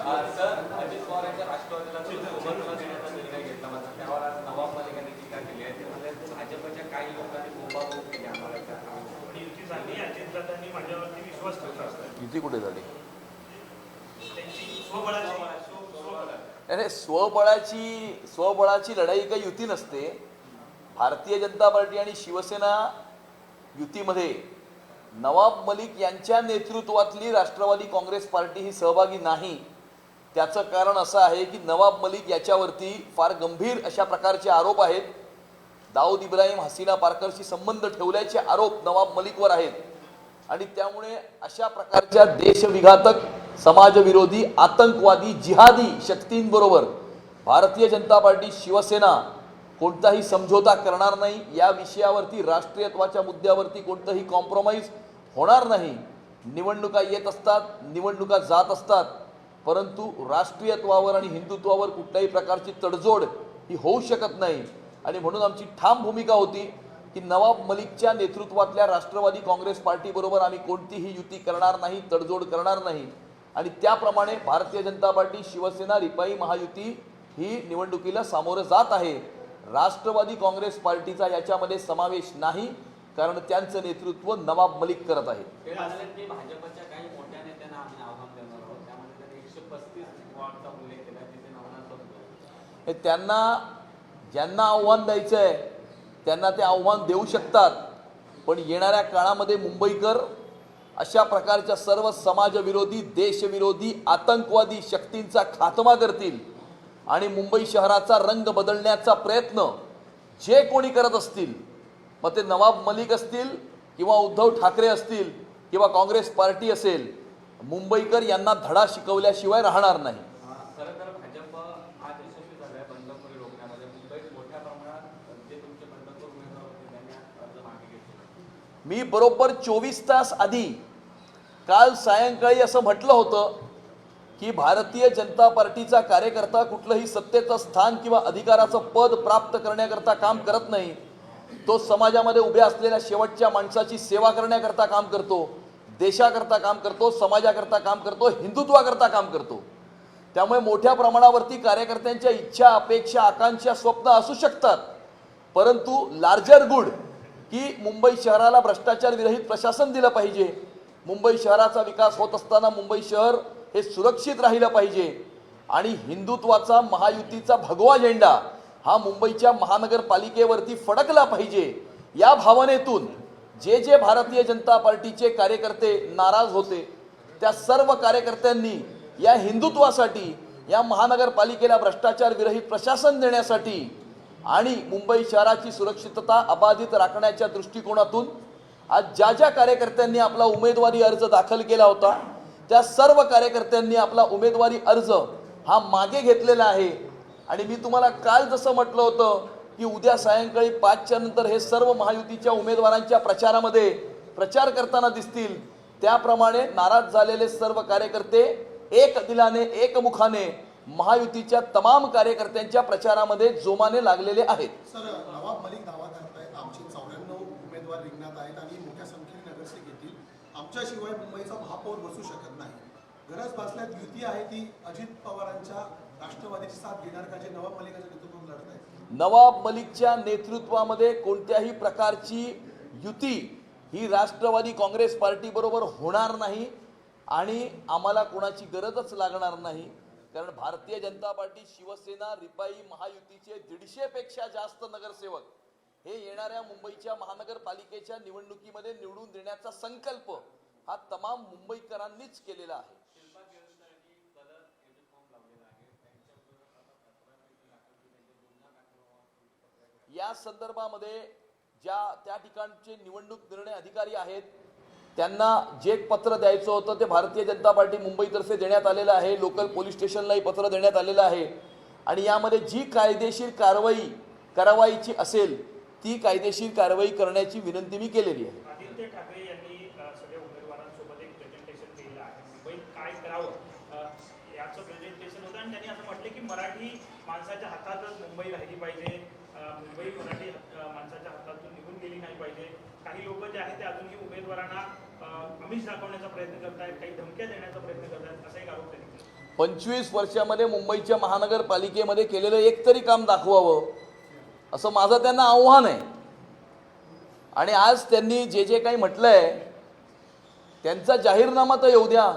Sir, Ajit Pawar यांच्या राष्ट्रवादीला उमेदवार देण्याचा निर्णय घेतला मात्र त्यावर आज नवाब मलिक यांनी टीका केली आहे. ते म्हणजे भाजपच्या काही लोकांनी बोंबाबोंब केली आम्हाला. युती झाली, अजितदादांनी माझ्यावरती विश्वास ठेवला असता. युती कुठे झाली? त्यांची स्वबळाची अरे स्वबळाची लढाई काही युती नसते. भारतीय जनता पार्टी आणि शिवसेना युतीमध्ये नवाब मलिक यांच्या नेतृत्वातली राष्ट्रवादी काँग्रेस पार्टी ही सहभागी नाही. त्याचं कारण असं आहे की नवाब मलिक याच्यावरती फार गंभीर अशा प्रकारचे आरोप आहेत. दाऊद इब्राहिम हसीना पारकरशी संबंध ठेवल्याचे आरोप नवाब मलिकवर आहेत आणि त्यामुळे अशा प्रकारच्या देशविघातक, समाजविरोधी, आतंकवादी, जिहादी शक्तींबरोबर भारतीय जनता पार्टी, शिवसेना कोणताही समझोता करणार नाही. या विषयावरती, राष्ट्रीयत्वाच्या मुद्द्यावरती कोणतंही कॉम्प्रोमाइज होणार नाही. निवडणुका येत असतात, निवडणुका जात असतात, परंतु राष्ट्रीयत्वावर आणि हिंदुत्वावर कुठल्याही प्रकारची तडजोड ही होऊ शकत नाही. आणि म्हणून आमची ठाम भूमिका होती की नवाब मलिकच्या नेतृत्वातल्या राष्ट्रवादी काँग्रेस पार्टीबरोबर आम्ही कोणतीही युती करणार नाही, तडजोड करणार नाही. आणि त्याप्रमाणे भारतीय जनता पार्टी, शिवसेना, रिपाई महायुती ही निवडणुकीला सामोरं जात आहे. राष्ट्रवादी काँग्रेस पार्टीचा याच्यामध्ये समावेश नाही, कारण त्यांचं नेतृत्व नवाब मलिक करत आहे. भाजपच्या काही मोठ्या नेत्यांना आम्ही आव्हान देणार आहोत. त्यामध्ये त्यांनी 135 वॉर्डचा उल्लेख केला, तिथे नवनाथ. हे त्यांना ज्यांना आव्हान द्यायचं आहे त्यांना ते आव्हान देऊ शकतात, पण येणाऱ्या काळामध्ये मुंबईकर अशा प्रकारच्या सर्व समाजविरोधी, देशविरोधी, आतंकवादी शक्तींचा खात्मा करतील आणि मुंबई शहराचा रंग बदलण्याचा प्रयत्न जे कोणी करत असतील, मग ते नवाब मलिक असतील किंवा उद्धव ठाकरे असतील किंवा काँग्रेस पार्टी असेल, मुंबईकर यांना धडा शिकवल्याशिवाय राहणार नाही. खरं तर भाजप आज यशस्वी झालाय बंडखोरी रोखण्यामध्ये. मुंबईत मोठ्या प्रमाणात जे तुमचे बंडखोर उमेदवार होते त्यांनी अर्ज मागे घेतले. मी बरोबर 24 तास आधी काल सायंकाळी असं म्हटलं होतं की भारतीय जनता पार्टीचा कार्यकर्ता कुठलंही सत्तेचं स्थान किंवा अधिकाराचं पद प्राप्त करण्याकरता काम करत नाही. तो समाजामध्ये उभ्या असलेल्या शेवटच्या माणसाची सेवा करण्याकरता काम करतो, देशाकरता काम करतो, समाजाकरता काम करतो, हिंदुत्वाकरता काम करतो. त्यामुळे मोठ्या प्रमाणावरती कार्यकर्त्यांच्या इच्छा, अपेक्षा, आकांक्षा, स्वप्न असू शकतात, परंतु लार्जर गुड की मुंबई शहराला भ्रष्टाचार विरहित प्रशासन दिलं पाहिजे, मुंबई शहराचा विकास होत असताना मुंबई शहर हे सुरक्षित राहिलं पाहिजे आणि हिंदुत्वाचा, महायुतीचा भगवा झेंडा हा मुंबईच्या महानगरपालिकेवरती फडकला पाहिजे. या भावनेतून जे जे भारतीय जनता पार्टीचे कार्यकर्ते नाराज होते, त्या सर्व कार्यकर्त्यांनी या हिंदुत्वासाठी, या महानगरपालिकेला भ्रष्टाचार विरहित प्रशासन देण्यासाठी आणि मुंबई शहराची सुरक्षितता अबाधित राखण्याच्या दृष्टिकोनातून आज ज्या ज्या कार्यकर्त्यांनी आपला उमेदवारी अर्ज दाखल केला होता, त्या सर्व कार्यकर्त्यांनी आपला उमेदवारी अर्ज हा मागे घेतलेला आहे. आणि मी तुम्हाला काल जसं म्हटलं होतं की उद्या सायंकाळी 5च्या नंतर हे सर्व महायुतीच्या उमेदवारांच्या प्रचारामध्ये प्रचार करताना दिसतील, त्याप्रमाणे नाराज झालेले सर्व कार्यकर्ते एक दिलाने, एकमुखाने महायुतीच्या तमाम कार्यकर्त्यांच्या प्रचारामध्ये जोमाने लागलेले आहेत. सर, नवाब मलिक दावा करतायत आमचे 94 उमेदवार रिंगणात आहेत आणि मोठ्या संख्येने नगरसेवक येतील, आमच्याशिवाय मुंबईचा महापौर बसू शकत नाही. गरज भासल्यात युती आहे ती अजित पवारांच्या राष्ट्रवादीची साथ घेणार का, जे नवाब मलिकाच्या नेतृत्वात लढत आहेत? नवाब मलिकच्या नेतृत्वामध्ये कोणत्याही प्रकारची युती ही राष्ट्रवादी काँग्रेस पार्टी बरोबर होणार नाही आणि आम्हाला कोणाची गरजच लागणार नाही. कारण भारतीय जनता पार्टी, शिवसेना, रिपाई महायुतीचे 150 पेक्षा जास्त नगरसेवक हे येणाऱ्या मुंबईच्या महानगरपालिकेच्या निवडणुकीमध्ये निवडून देण्याचा संकल्प हा तमाम मुंबईकरांनीच केलेला आहे. या संदर्भामध्ये त्या ठिकाणचे निवडणूक निर्णय अधिकारी आहेत त्यांना जे पत्र द्यायचं होतं ते भारतीय जनता पार्टी मुंबईतर्फे देण्यात आलेलं आहे. लोकल पोलीस स्टेशनलाही पत्र देण्यात आलेलं आहे आणि यामध्ये जी कायदेशीर कारवाई करावायची असेल ती कायदेशीर कारवाई करण्याची विनंती मी केलेली आहे. आदित्य ठाकरे यांनी सगळ्या उमेदवारांसोबत एक प्रेझेंटेशन केलं आहे. मुंबईत काय करावं याचं प्रेझेंटेशन होतं आणि त्यांनी असं म्हटलं की मराठी माणसाच्या हातातच मुंबई राहिली पाहिजे, मुंबई मराठी माणसाच्या हातातून निघून गेली नाही पाहिजे. काही लोक जे आहेत ते अजूनही उमेदवारांना आमिष दाखवण्याचा प्रयत्न करतायत, काही धमक्या देण्याचा प्रयत्न करतायत, असा एक आरोप त्यांनी केला. 25 वर्षामध्ये मुंबईच्या महानगरपालिकेमध्ये केलेलं एक तरी काम दाखवावं असं माझं त्यांना आव्हान आहे. आणि आज त्यांनी जे जे काही म्हटलंय त्यांचा जाहीरनामा तर येऊ द्या.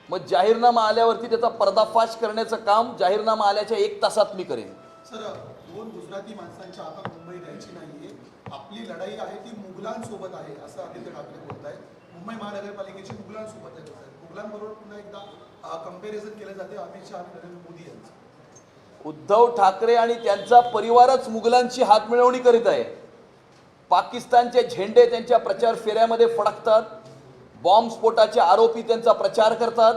मग जाहीरनामा आल्यावरती त्याचा पर्दाफाश करण्याचं काम जाहीरनामा आल्याच्या 1 तासात मी करेन. सर, 2 गुजराती माणसांच्या आता मुंबई द्यायची नाहीये. आपली लढाई आहे ती मुघलांसोबत आहे असं आदित्य ठाकरे बोलत आहेत. मुंबई महानगरपालिकेची मुघलांसोबत आहे बोलत आहेत. मुघलांबरोबर पुन्हा एकदा कंपॅरिझन केलं जाते अमित शहा आणि नरेंद्र मोदी यांचं. उद्धव ठाकरे आणि त्यांचा परिवारच मुघलांची हातमिळवणी करीत आहे. पाकिस्तानचे झेंडे त्यांच्या प्रचार फेऱ्यामध्ये फडकतात. बॉम्बस्फोटाचे आरोपी त्यांचा प्रचार करतात.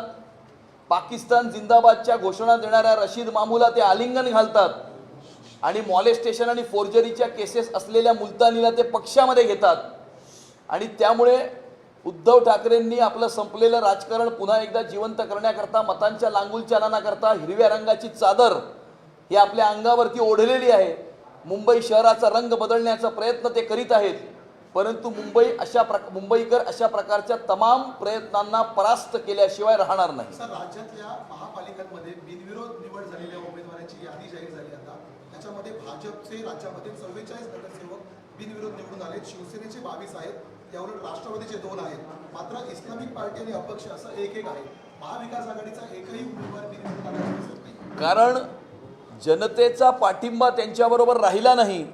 पाकिस्तान जिंदाबादच्या घोषणा देणाऱ्या रशीद मामूला ते आलिंगन घालतात आणि मॉलेस्टेशन आणि फोर्जरीच्या केसेस असलेल्या मुलतानीला ते पक्षामध्ये घेतात. आणि त्यामुळे उद्धव ठाकरेंनी आपलं संपलेलं राजकारण पुन्हा एकदा जिवंत करण्याकरता मतांच्या लांगुलचालनाकरता हिरव्या रंगाची चादर ही आपल्या अंगावरती ओढलेली आहे. मुंबई शहराचा रंग बदलण्याचा प्रयत्न ते करीत आहेत. परंतु मुंबईकर अशा प्रकारच्या तमाम प्रयत्नांना परास्त केल्याशिवाय राहणार नाही. सर, राज्यातल्या महापालिकांमध्ये बिनविरोध निवड झालेल्या उमेदवारांची यादी जाहीर झाली आता. त्याच्यामध्ये भाजपचे राज्यामध्ये 44 नगरसेवक बिनविरोध निवडून आले. शिवसेनेचे 22 आहेत. यावरून राष्ट्रवादीचे 2 आहेत. मात्र इस्लामिक पार्टी आणि अपक्ष असं 1-1 आहे. महाविकास आघाडीचा एकही उमेदवार बिनविरोध आला दिसत नाही. कारण जनतेचा पाठिंबा त्यांच्याबरोबर राहिला नाही.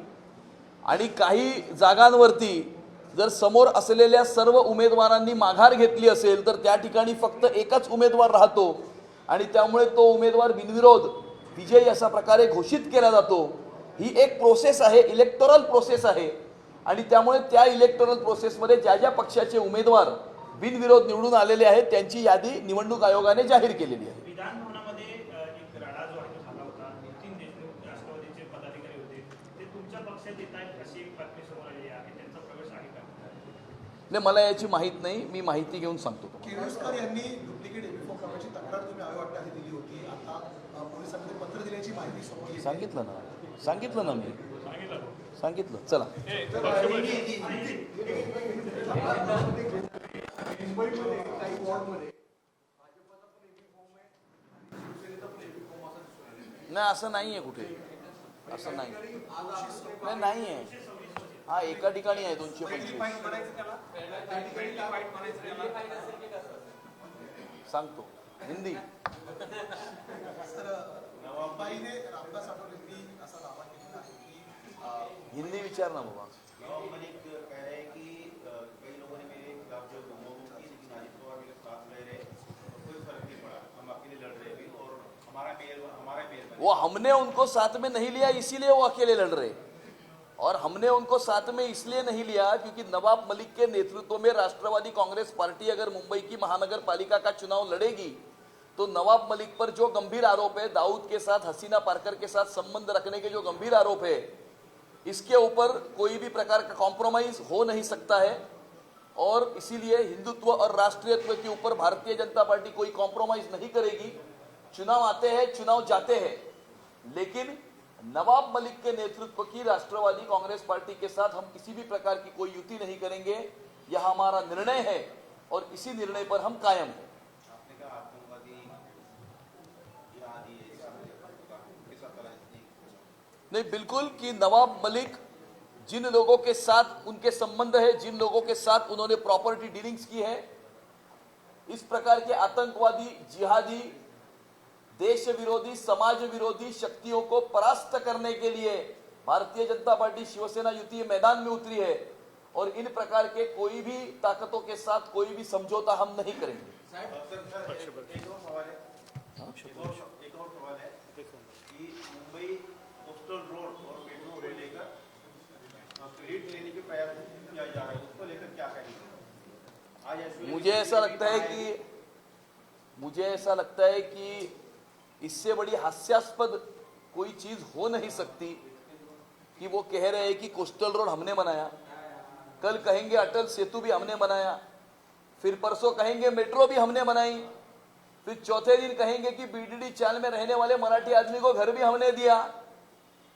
आणि काही जागांवरती जर समोर असलेल्या सर्व उमेदवारांनी माघार घेतली असेल तर त्या ठिकाणी फक्त एकच उमेदवार राहतो आणि त्यामुळे तो उमेदवार बिनविरोध विजयी अशा प्रकारे घोषित केला जातो. ही एक प्रोसेस आहे, इलेक्टोरल प्रोसेस आहे. आणि त्यामुळे त्या इलेक्टोरल प्रोसेसमध्ये ज्या ज्या पक्षाचे उमेदवार बिनविरोध निवडून आलेले आहेत त्यांची यादी निवडणूक आयोगाने जाहीर केलेली आहे. विधान भवनामध्ये एक राडा जो आहे तो झाला होता. नितीन देशमुख राष्ट्रवादीचे पदाधिकारी होते, ते तुमच्या पक्षात येत आहेत अशी एक बातमी समोर आलेली आहे. त्यांचा प्रवेश आहे का? नाही, मला याची माहीत नाही. मी माहिती घेऊन सांगतो. किर्लोस्कर यांनी डुप्लिकेट एबी करण्याची तक्रार तुम्ही आयोगाकडे आधी दिली होती. आता पोलिसांमध्ये पत्र दिल्याची माहिती समोर येते. सांगितलं ना मी सांगितलं. चला. नाही, असं नाहीये कुठे. असं नाही आहे. हा, एका ठिकाणी आहे 225. सांगतो हिंदी. मुंबईने रामदास आठवलेंनी असा दावा केलेला आहे की हिंदी विचार ना बाबा. नवाब मलिक कह रहे हैं कि कई लोगों ने मेरे खिलाफ जो गुमोहू की, लेकिन अजित पवार मेरे साथ रह रहे, कोई फर्क नहीं पड़ा. हम अकेले लड़ रहे भी और हमारा मेयर वो हमने उनको साथ में नहीं लिया इसीलिए वो अकेले लड़ रहे. और हमने उनको साथ में इसलिए नहीं लिया क्योंकि नवाब मलिक के नेतृत्व में राष्ट्रवादी कांग्रेस पार्टी अगर मुंबई की महानगर पालिका का चुनाव लड़ेगी तो नवाब मलिक पर जो गंभीर आरोप है, दाऊद के साथ, हसीना पारकर के साथ संबंध रखने के जो गंभीर आरोप है, इसके ऊपर कोई भी प्रकार का कॉम्प्रोमाइज हो नहीं सकता है. और इसीलिए हिंदुत्व और राष्ट्रीयत्व के ऊपर भारतीय जनता पार्टी कोई कॉम्प्रोमाइज नहीं करेगी. चुनाव आते हैं, चुनाव जाते हैं, लेकिन नवाब मलिक के नेतृत्व की राष्ट्रवादी कांग्रेस पार्टी के साथ हम किसी भी प्रकार की कोई युति नहीं करेंगे. यह हमारा निर्णय है और इसी निर्णय पर हम कायम हैं. आपने कहा आतंकवादी नहीं, बिल्कुल कि नवाब मलिक जिन लोगों के साथ उनके संबंध है, जिन लोगों के साथ उन्होंने प्रॉपर्टी डीलिंग्स की है, इस प्रकार के आतंकवादी, जिहादी, देश विरोधी, समाज विरोधी शक्तियों को परास्त करने के लिए भारतीय जनता पार्टी शिवसेना युति मैदान में उतरी है. और इन प्रकार के कोई भी ताकतों के साथ कोई भी समझौता हम नहीं करेंगे. एक और सवाल है कि मुंबई कोस्टल रोड और मेट्रो को लेकर क्रेडिट लेने के प्रयास किया जा रहा है, उसको लेकर क्या कहेंगे? आज मुझे ऐसा लगता है कि इससे बड़ी हास्यास्पद कोई चीज हो नहीं सकती कि वो कह रहे हैं कि कोस्टल रोड हमने बनाया, कल कहेंगे अटल सेतु भी हमने बनाया, फिर परसों कहेंगे मेट्रो भी हमने बनाई, फिर चौथे दिन कहेंगे कि बीडीडी चाल में रहने वाले मराठी आदमी को घर भी हमने दिया.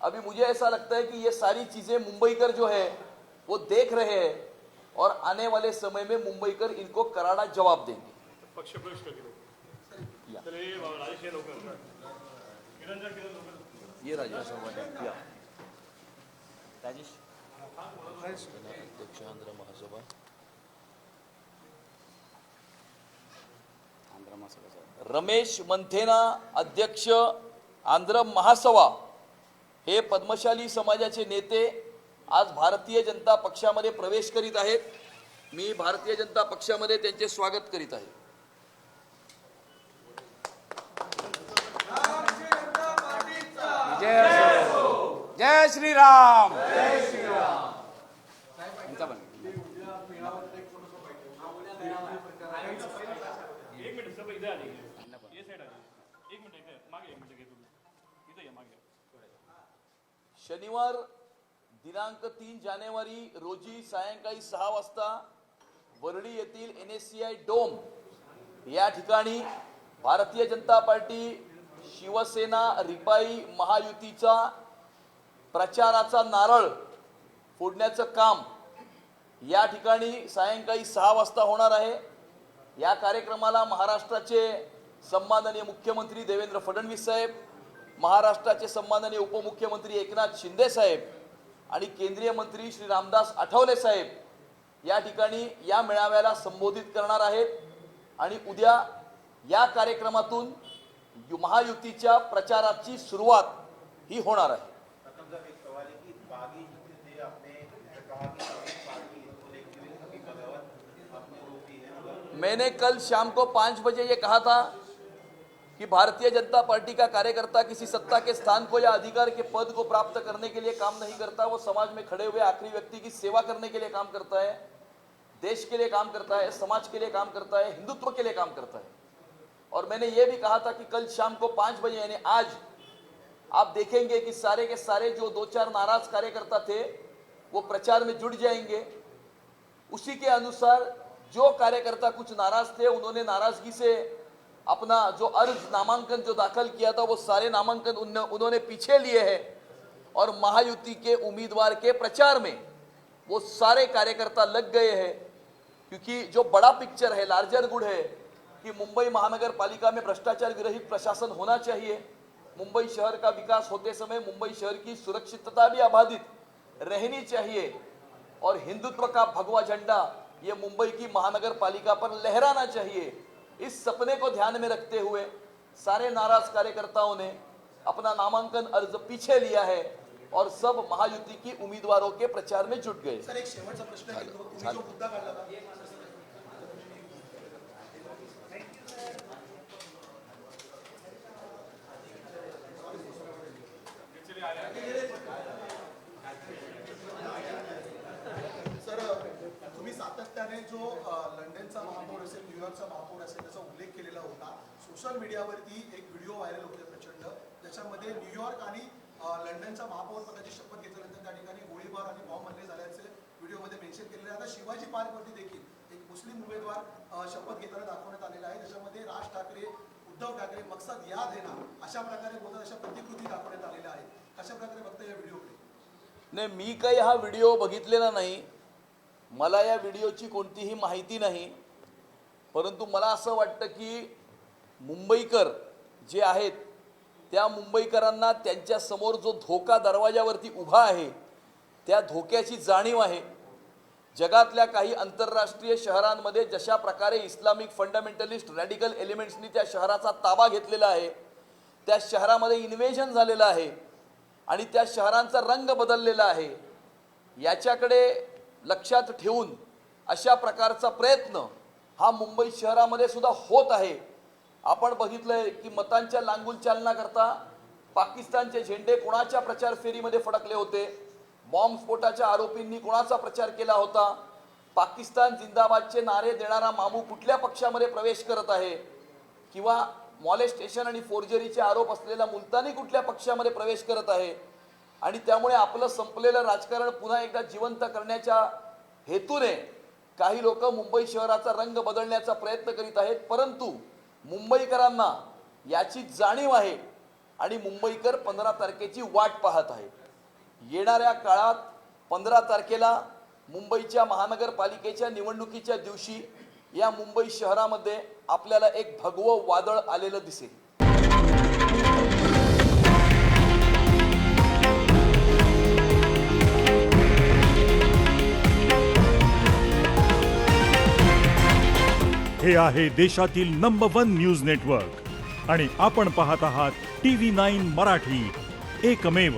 अभी मुझे ऐसा लगता है कि ये सारी चीजें मुंबईकर जो है वो देख रहे हैं और आने वाले समय में मुंबईकर इनको करारा जवाब देंगे. या. तर हे राजेश हे लवकर किरण लवकर ये राजेश या. राजेश अध्यक्ष आंध्र महासभा रमेश मंथेना अध्यक्ष आंध्र महासभा हे पद्मशाली समाजाचे नेते आज भारतीय जनता पक्षामध्ये प्रवेश करीत आहेत. मी भारतीय जनता पक्षामध्ये त्यांचे स्वागत करीत आहे. जय श्रीराम. एक मिनिट सब इथे आली ये साईड आली एक मिनिट इथे मागे एक मिनिट घे तुम्ही इथे या मागे. शनिवार दिनांक 3 जानेवारी रोजी सायंकाळी 6 वाजता वरळी येथील NSCI डोम या ठिकाणी भारतीय जनता पार्टी शिवसेना रिपाई महायुतीचा प्रचाराचा नारळ फोडण्याचं काम या ठिकाणी सायंकाळी 6 वाजता होणार आहे. या कार्यक्रमाला महाराष्ट्राचे सन्माननीय मुख्यमंत्री देवेंद्र फडणवीस साहेब, महाराष्ट्राचे सन्माननीय उपमुख्यमंत्री एकनाथ शिंदे साहेब आणि केंद्रीय मंत्री श्री रामदास आठवले साहेब या ठिकाणी या मेळाव्याला संबोधित करणार आहेत. आणि उद्या या कार्यक्रमातून महायुतीच्या प्रचाराची सुरुवात ही होणार आहे. प्रथम सर एक सवाल है कि बागी जितने आपने कहा कि पार्टी को लेकर कभी बगावत आपने रोकी है. मैंने कल शाम को 5 बजे ये कहा था कि भारतीय जनता पार्टी का कार्यकर्ता किसी सत्ता के स्थान को या अधिकार के पद को प्राप्त करने के लिए काम नहीं करता. वो समाज में खड़े हुए आखिरी व्यक्ति की सेवा करने के लिए काम करता है, देश के लिए काम करता है, समाज के लिए काम करता है, हिंदुत्व के लिए काम करता है. और मैंने ये भी कहा था कि कल शाम को 5 बजे यानी आज आप देखेंगे कि सारे के सारे जो 2-4 नाराज कार्यकर्ता थे वो प्रचार में जुड़ जाएंगे. उसी के अनुसार जो कार्यकर्ता कुछ नाराज थे उन्होंने नाराजगी से अपना जो अर्ज नामांकन जो दाखिल किया था वो सारे नामांकन उन्होंने पीछे लिए हैं और महायुति के उम्मीदवार के प्रचार में वो सारे कार्यकर्ता लग गए हैं. क्योंकि जो बड़ा पिक्चर है, लार्जर गुड है कि मुंबई महानगर पालिका में भ्रष्टाचार विरहित प्रशासन होना चाहिए. मुंबई शहर का विकास होते समय मुंबई शहर की सुरक्षितता भी अबाधित रहनी चाहिए और हिंदुत्व का भगवा झंडा ये मुंबई की महानगर पालिका पर लहराना चाहिए. इस सपने को ध्यान में रखते हुए सारे नाराज कार्यकर्ताओं ने अपना नामांकन अर्ज पीछे लिया है और सब महायुति की उम्मीदवारों के प्रचार में जुट गए. सर एक शेवटचा प्रश्न घेतो. तुम्ही जो मुद्दा काढला ना सर, तुम्ही सातत्याने जो लंडनचा महापौर असेल, न्यूयॉर्कचा महापौर असेल त्याचा उल्लेख केलेला होता. सोशल मीडियावरती एक व्हिडिओ व्हायरल होते प्रचंड, ज्याच्यामध्ये न्यूयॉर्क आणि लंडनचा महापौर पदाची शपथ घेतल्यानंतर त्या ठिकाणी गोळीबार आणि बॉम्ब हल्ले झाल्याचे व्हिडिओमध्ये मेन्शन केलेले आहे. आता शिवाजी पार्कवरती देखील एक मुस्लिम उमेदवार शपथ घेताना दाखवण्यात आलेला आहे. त्याच्यामध्ये राज ठाकरे, उद्धव ठाकरे, मकसद याद है ना अशा प्रकारे बोलतात, अशा प्रतिकृती दाखवण्यात आलेल्या आहेत. कशा प्रकारे बघता या व्हिडिओकडे? नाही, मी काही हा व्हिडिओ बघितलेला नाही, मला या व्हिडिओची कोणतीही माहिती नाही. परंतु मला असं वाटतं की मुंबईकर जे आहेत त्या मुंबईकरांना त्यांच्या समोर जो धोका दरवाजावरती उभा आहे त्या धोक्याची जाणीव आहे. जगातल्या काही आंतरराष्ट्रीय शहरांमध्ये जशा प्रकारे इस्लामिक फंडामेंटलिस्ट रॅडिकल एलिमेंट्सनी त्या शहराचा ताबा घेतलेला आहे, त्या शहरामध्ये इन्व्हेजन झालेलं आहे आणि त्या शहरांचा रंग बदललेला आहे, याच्याकडे लक्षात ठेवून अशा प्रकारचा प्रयत्न हा मुंबई शहरामध्ये सुद्धा होत आहे. आपण बघितलंय की मतांच्या लांगुल चालनाकरता पाकिस्तानचे झेंडे कोणाच्या प्रचार फेरीमध्ये फडकले होते, बॉम्बस्फोटाच्या आरोपींनी कोणाचा प्रचार केला होता, पाकिस्तान जिंदाबादचे नारे देणारा मामू कुठल्या पक्षामध्ये प्रवेश करत आहे, किंवा मॉलेस्टेशन आणि फोर्जरीचे आरोप असलेला मुलतानी कुठल्या पक्षामध्ये प्रवेश करत आहे. आणि त्यामुळे आपलं संपलेलं राजकारण पुन्हा एकदा जिवंत करण्याच्या हेतूने काही लोक मुंबई शहराचा रंग बदलण्याचा प्रयत्न करीत आहेत. परंतु मुंबईकरांना याची जाणीव आहे आणि मुंबईकर 15 तारखेची वाट पाहत आहेत. येणाऱ्या काळात 15 तारखेला मुंबईच्या महानगरपालिकेच्या निवडणुकीच्या दिवशी या मुंबई शहरामध्ये आपल्याला एक भगवं वादळ आलेलं दिसेल. हे आहे देशातील नंबर 1 न्यूज नेटवर्क आणि आपण पाहत आहात TV9 मराठी, एकमेव.